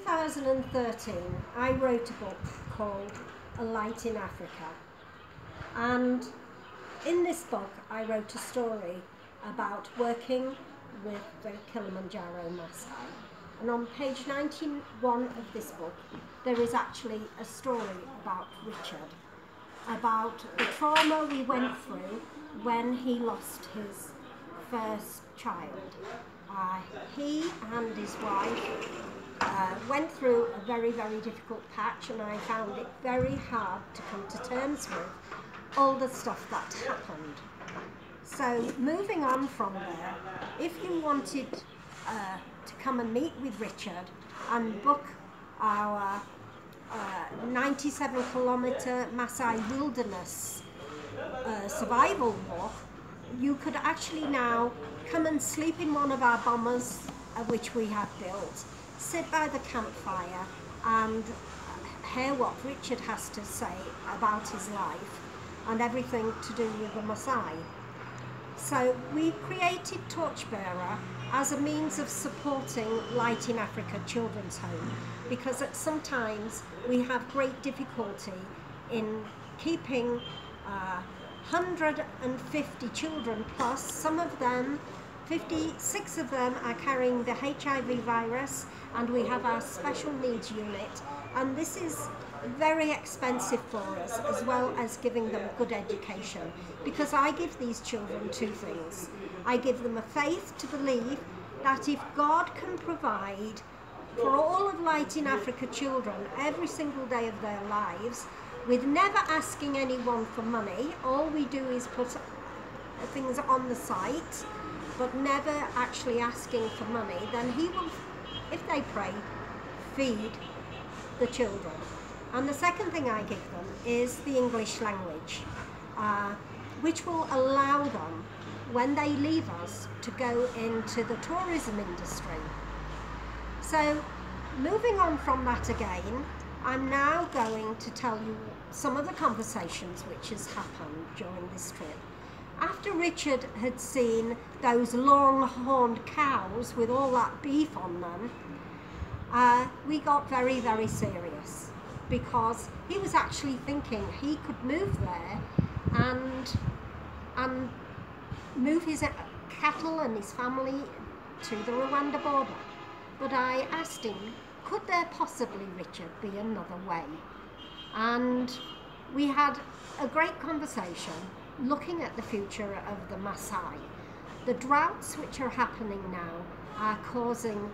2013, I wrote a book called A Light in Africa. And in this book, I wrote a story about working with the Kilimanjaro Maasai. And on page 91 of this book, there is actually a story about Richard, about the trauma we went through when he lost his first child. He and his wife went through a very, very difficult patch, and I found it very hard to come to terms with all the stuff that happened. So moving on from there, if you wanted to come and meet with Richard and book our 97-kilometre Maasai wilderness survival walk, you could actually now come and sleep in one of our bombers, which we have built, sit by the campfire and hear what Richard has to say about his life and everything to do with the Maasai. So we created Torchbearer as a means of supporting Light in Africa Children's Home, because at sometimes we have great difficulty in keeping 150 children plus. Some of them, 56 of them, are carrying the HIV virus, and we have our special needs unit, and this is very expensive for us, as well as giving them a good education, because I give these children two things. I give them a faith to believe that if God can provide for all of Light in Africa children every single day of their lives, with never asking anyone for money, all we do is put things on the site, but never actually asking for money, then he will, if they pray, feed the children. And the second thing I give them is the English language, which will allow them, when they leave us, to go into the tourism industry. So, moving on from that again, I'm now going to tell you some of the conversations which has happened during this trip. After Richard had seen those long-horned cows with all that beef on them, we got very, very serious, because he was actually thinking he could move there and move his cattle and his family to the Rwanda border. But I asked him, could there possibly, Richard, be another way? And we had a great conversation looking at the future of the Maasai. The droughts which are happening now are causing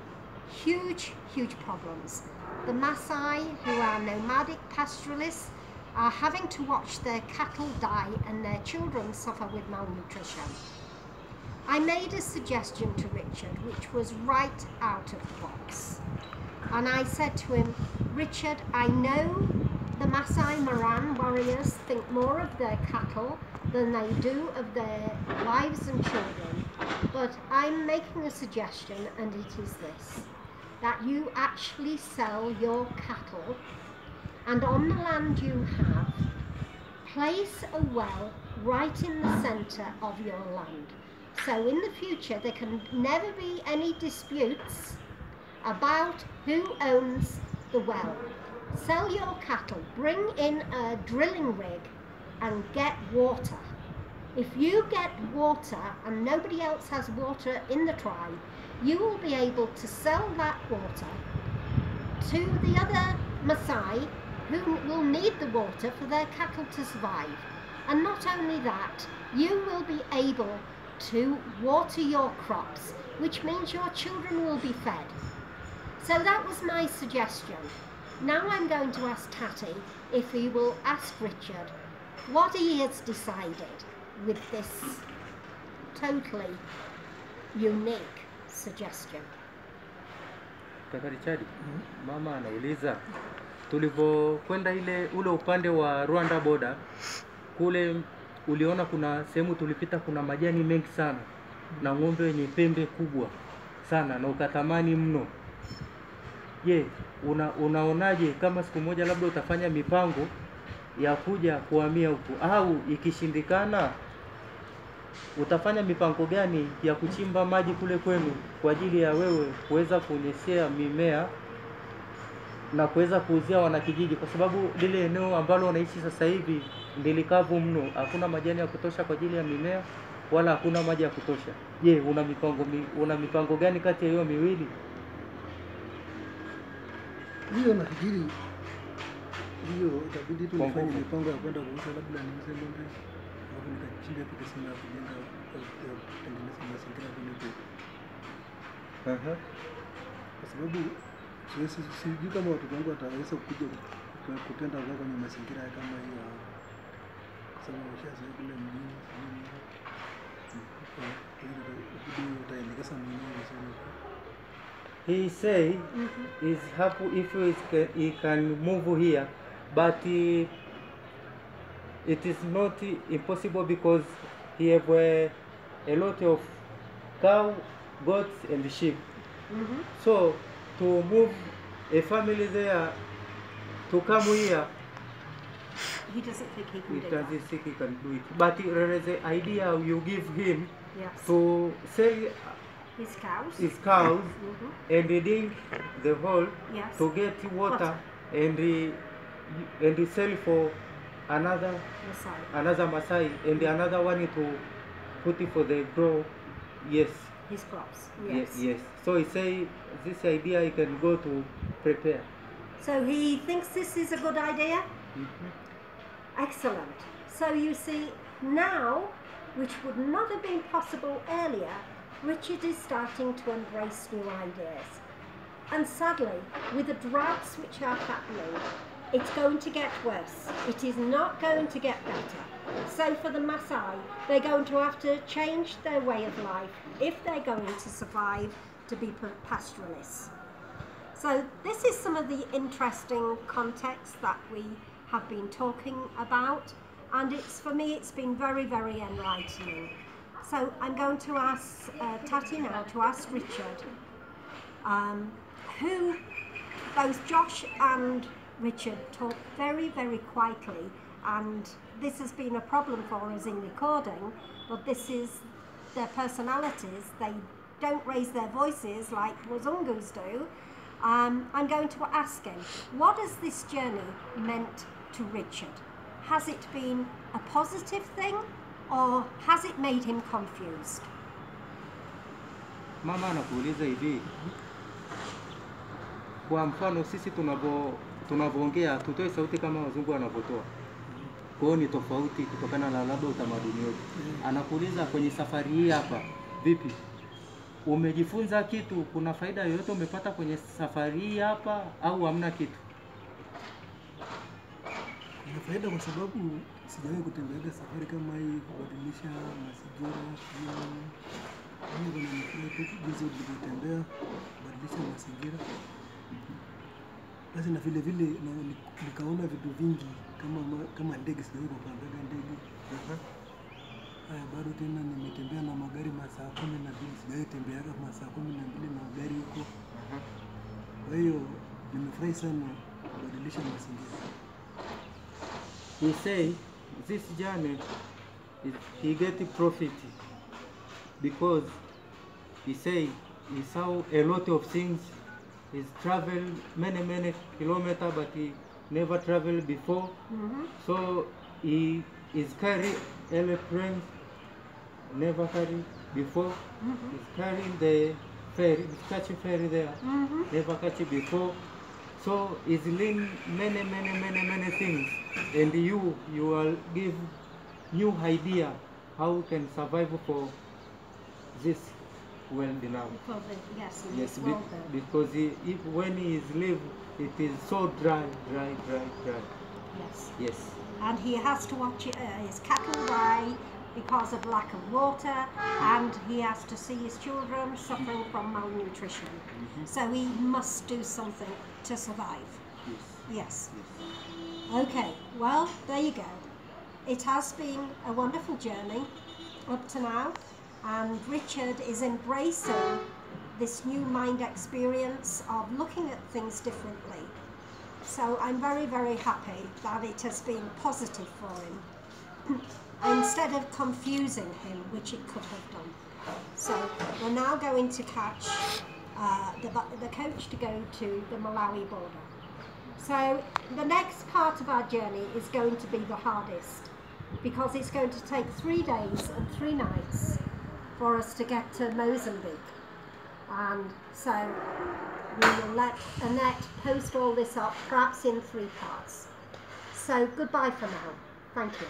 huge, huge problems. The Maasai, who are nomadic pastoralists, are having to watch their cattle die and their children suffer with malnutrition. I made a suggestion to Richard, which was right out of the box. And I said to him, Richard, I know the Maasai Moran warriors think more of their cattle than they do of their wives and children, but I'm making a suggestion, and it is this, that you actually sell your cattle, and on the land you have, place a well right in the centre of your land. So in the future there can never be any disputes about who owns the well. Sell your cattle, bring in a drilling rig and get water. If you get water and nobody else has water in the tribe, you will be able to sell that water to the other Maasai who will need the water for their cattle to survive. And not only that, you will be able to water your crops, which means your children will be fed. So that was my suggestion. Now I'm going to ask Tatty if he will ask Richard what he has decided with this totally unique suggestion. Kaka Richard, mama anauliza, tulivyokwenda ule upande wa Rwanda border, kule uliona kuna sehemu tulipita kuna majani mengi sana na ng'ombe wenye pembe kubwa sana na ukatamani mno. Je, unaonaje kama siku moja labda utafanya mipango ya kuja kuhamia huku, au ikishindikana utafanya mipango gani ya kuchimba maji kule kwenu kwa ajili ya wewe kuweza kunyeshea mimea na kuweza kuuzia wanakijiji, kwa sababu lile eneo ambalo wanaishi sasa hivi ndilikavu mno, hakuna majani ya kutosha kwa ajili ya mimea wala hakuna maji ya kutosha. Je, una mipango gani kati ya hiyo miwili? Hiyo nafikiri hiyo itabidi tu nifanye mipango ya kwenda kuuza, labda niuze ng'ombe au nikachinja tu kisima ya kujenga kutengeneza mazingira vile tu. Kwa sababu sijui kama watoto wangu wataweza kuja kutenda kwa kwenye mazingira kama hiyo, kwa sababu washazoea kule mjini. Utaelekeza mwenyewe sana. He say is happy if he can move here, but it is not impossible because he have a lot of cow, goats and sheep. So to move a family there to come here, He doesn't think he can he do doesn't that. think he can do it. But there is an idea you give him Yes. to sell His cows. his cows and dig the hole Yes. to get water and sell for another Maasai and another one to put it for the grow. Yes. His crops. Yes. So he say this idea he can go to prepare. So he thinks this is a good idea? Excellent. So you see, now, which would not have been possible earlier, Richard is starting to embrace new ideas. And sadly, with the droughts which are happening, it's going to get worse. It is not going to get better. So for the Maasai, they're going to have to change their way of life if they're going to survive to be pastoralists. So this is some of the interesting context that we have been talking about, and for me it's been very, very enlightening. So I'm going to ask Tati now to ask Richard who both Josh and Richard talk very, very quietly, and this has been a problem for us in recording, but this is their personalities. They don't raise their voices like Wazungus do. I'm going to ask him, what has this journey meant to Richard? Has it been a positive thing or has it made him confused? Mama anakuuliza hivi, kwa mfano sisi tunavyoongea tutoe sauti kama wazungu wanavyotoa. Kwa hiyo ni tofauti kutokana na labda utamaduni wetu. Anakuuliza kwenye safari hii hapa, vipi? Umejifunza kitu? Kuna faida yoyote umepata kwenye safari hii hapa au hamna kitu? Kuna faida kwa sababu sijawahi kutembea safari kama hii, kubadilisha mazingira. Mimi nimefurahi jinsi nilivyotembea kubadilisha mazingira. Basi na vile vile nikaona vitu vingi kama ndege, sijawahi kupanda ndege. Haya, bado tena nimetembea na magari masaa 12, sijawahi tembea kama masaa 12 na gari huko. Kwa hiyo nimefurahi sana kubadilisha mazingira. He say this journey he get profit because he say he saw a lot of things. He's traveled many kilometers, but he never traveled before. So he is carry airplane, never carried before. He's carrying the ferry, he's catching ferry there, never catch it before. So he's learning many things, and you will give new idea how we can survive for this world now. Yes, because when he is live, it is so dry. Yes. And he has to watch his cattle die because of lack of water, and he has to see his children suffering from malnutrition. So he must do something to survive. Yes. Okay, well, there you go. It has been a wonderful journey up to now, and Richard is embracing this new mind experience of looking at things differently. So I'm very happy that it has been positive for him instead of confusing him, which it could have done. So we're now going to catch the coach to go to the Malawi border. So the next part of our journey is going to be the hardest, because it's going to take 3 days and 3 nights for us to get to Mozambique. And so we will let Annette post all this up, perhaps in 3 parts. So goodbye for now. Thank you.